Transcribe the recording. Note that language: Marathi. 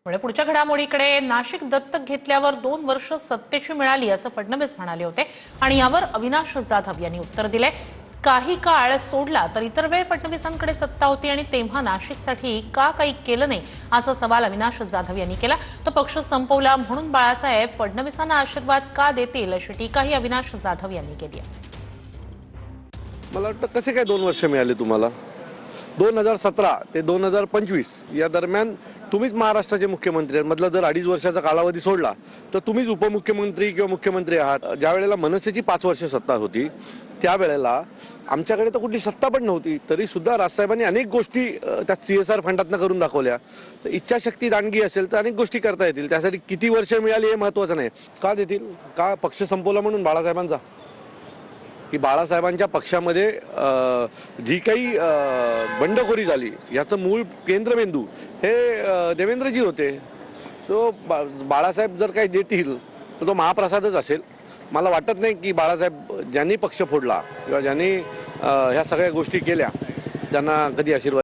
पुढच्या घडामोडीकडे नाशिक दत्तक घेतल्यावर 2 वर्ष सत्तेची मिळाली असं फडणवीस म्हणाले होते आणि यावर अविनाश जाधव यांनी उत्तर दिले। काही काळ सोडला तर इतर वेळ फडणवीसांकडे सत्ता होती आणि तेव्हा नाशिकसाठी का काही केलं नाही असा सवाल अविनाश जाधव यांनी केला। तो पक्ष संपवला म्हणून बाळासाहेब फडणवीसांना आशीर्वाद का देतील अशी टीकाही अविनाश जाधव यांनी केली आहे। मला वाटतं कसे काय 2 वर्ष मिळाले तुम्हाला? 2017 ते 2025 या दरम्यान तुम्हीच महाराष्ट्राचे मुख्यमंत्री आहेत। मधला जर 2.5 वर्षाचा कालावधी सोडला तर तुम्हीच उपमुख्यमंत्री किंवा मुख्यमंत्री आहात। ज्या वेळेला मनसेची 5 वर्ष सत्ता होती त्यावेळेला आमच्याकडे तर कुठली सत्ता पण नव्हती, तरी सुद्धा राजसाहेबांनी अनेक गोष्टी त्यात CSR फंडातनं करून दाखवल्या। इच्छाशक्ती दांडगी असेल तर अनेक गोष्टी करता येतील। त्यासाठी किती वर्ष मिळाली हे महत्त्वाचं नाही। का देतील? का पक्ष संपवला म्हणून बाळासाहेबांचा? की बाळासाहेबांच्या पक्षामध्ये जी काही बंडखोरी झाली याचं मूळ केंद्रबिंदू हे देवेंद्रजी होते। सो बाळासाहेब जर काही देतील तर तो महाप्रसादच असेल। मला वाटत नाही की बाळासाहेब ज्यांनी पक्ष फोडला किंवा ज्यांनी ह्या सगळ्या गोष्टी केल्या त्यांना कधी आशीर्वाद